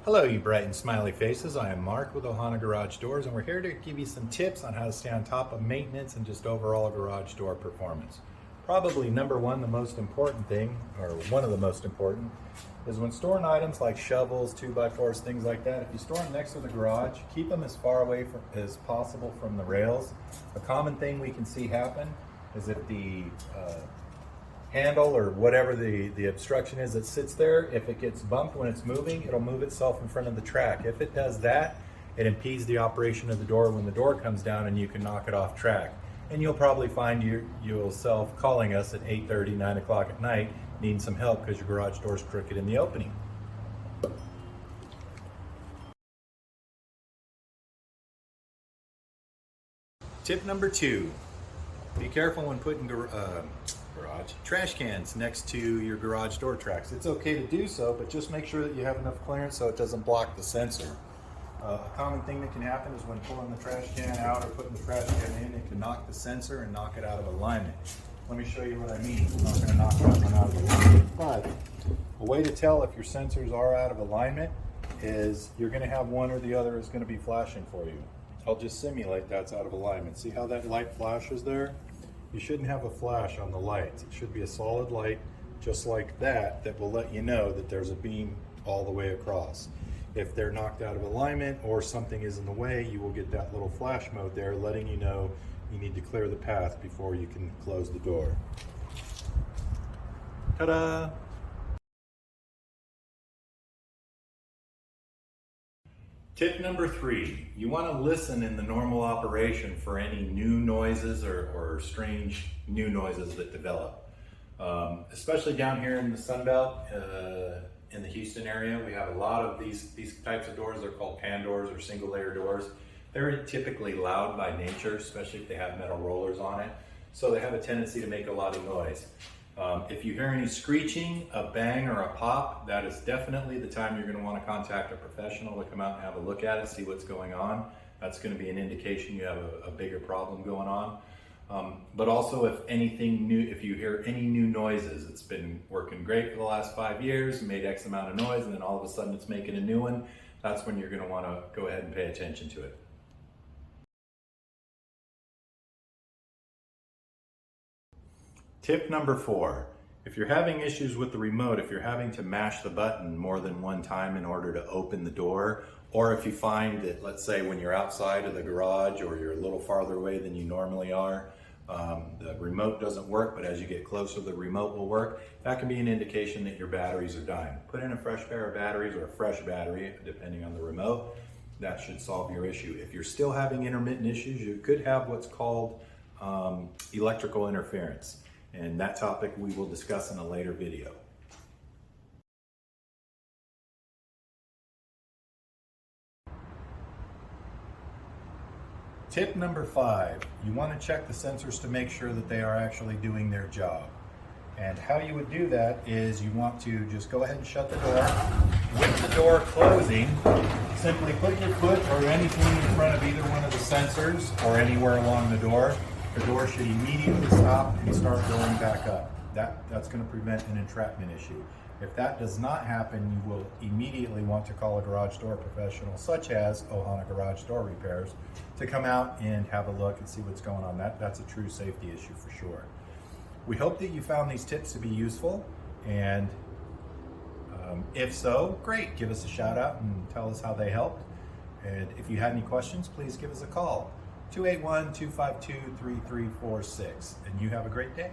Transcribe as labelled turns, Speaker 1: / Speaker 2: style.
Speaker 1: Hello, you bright and smiley faces. I am Mark with OHANA Garage Doors, and we're here to give you some tips on how to stay on top of maintenance and just overall garage door performance. Probably number one, the most important thing, or one of the most important, is when storing items like shovels, 2x4s, things like that, if you store them next to the garage, keep them as far away as possible from the rails. A common thing we can see happen is if the handle or whatever the obstruction is that sits there, if it gets bumped when it's moving, it'll move itself in front of the track. If it does that, it impedes the operation of the door when the door comes down, and you can knock it off track. And you'll probably find yourself calling us at 8:30, 9 o'clock at night, needing some help because your garage door's crooked in the opening. Tip number two, be careful when putting trash cans next to your garage door tracks. It's okay to do so, but just make sure that you have enough clearance so it doesn't block the sensor. A common thing that can happen is when pulling the trash can out or putting the trash can in, it can knock the sensor and knock it out of alignment. Let me show you what I mean. I'm not going to knock that one out of alignment, but a way to tell if your sensors are out of alignment is you're going to have one or the other is going to be flashing for you. I'll just simulate that's out of alignment. See how that light flashes there? You shouldn't have a flash on the lights. It should be a solid light just like that that will let you know that there's a beam all the way across. If they're knocked out of alignment or something is in the way, you will get that little flash mode there letting you know you need to clear the path before you can close the door. Ta-da! Tip number three, you want to listen in the normal operation for any new noises or strange new noises that develop. Especially down here in the Sun Belt, in the Houston area, we have a lot of these types of doors. They're called pan doors or single layer doors. They're typically loud by nature, especially if they have metal rollers on it. So they have a tendency to make a lot of noise. If you hear any screeching, a bang, or a pop, that is definitely the time you're going to want to contact a professional to come out and have a look at it, see what's going on. That's going to be an indication you have a bigger problem going on. But also if anything new, if you hear any new noises, it's been working great for the last 5 years, made X amount of noise, and then all of a sudden it's making a new one, that's when you're going to want to go ahead and pay attention to it. Tip number four, if you're having issues with the remote, if you're having to mash the button more than one time in order to open the door, or if you find that, let's say when you're outside of the garage or you're a little farther away than you normally are, the remote doesn't work, but as you get closer, the remote will work, that can be an indication that your batteries are dying. Put in a fresh pair of batteries or a fresh battery, depending on the remote. That should solve your issue. If you're still having intermittent issues, you could have what's called electrical interference. And that topic we will discuss in a later video. Tip number five, you want to check the sensors to make sure that they are actually doing their job. And how you would do that is you want to just go ahead and shut the door. With the door closing, simply put your foot or anything in front of either one of the sensors or anywhere along the door. The door should immediately stop and start going back up. That's going to prevent an entrapment issue. If that does not happen, you will immediately want to call a garage door professional, such as OHANA Garage Door Repairs, to come out and have a look and see what's going on. That's a true safety issue for sure. We hope that you found these tips to be useful, and if so, great. Give us a shout out and tell us how they helped. And if you had any questions, please give us a call. 281-252-3346, and you have a great day.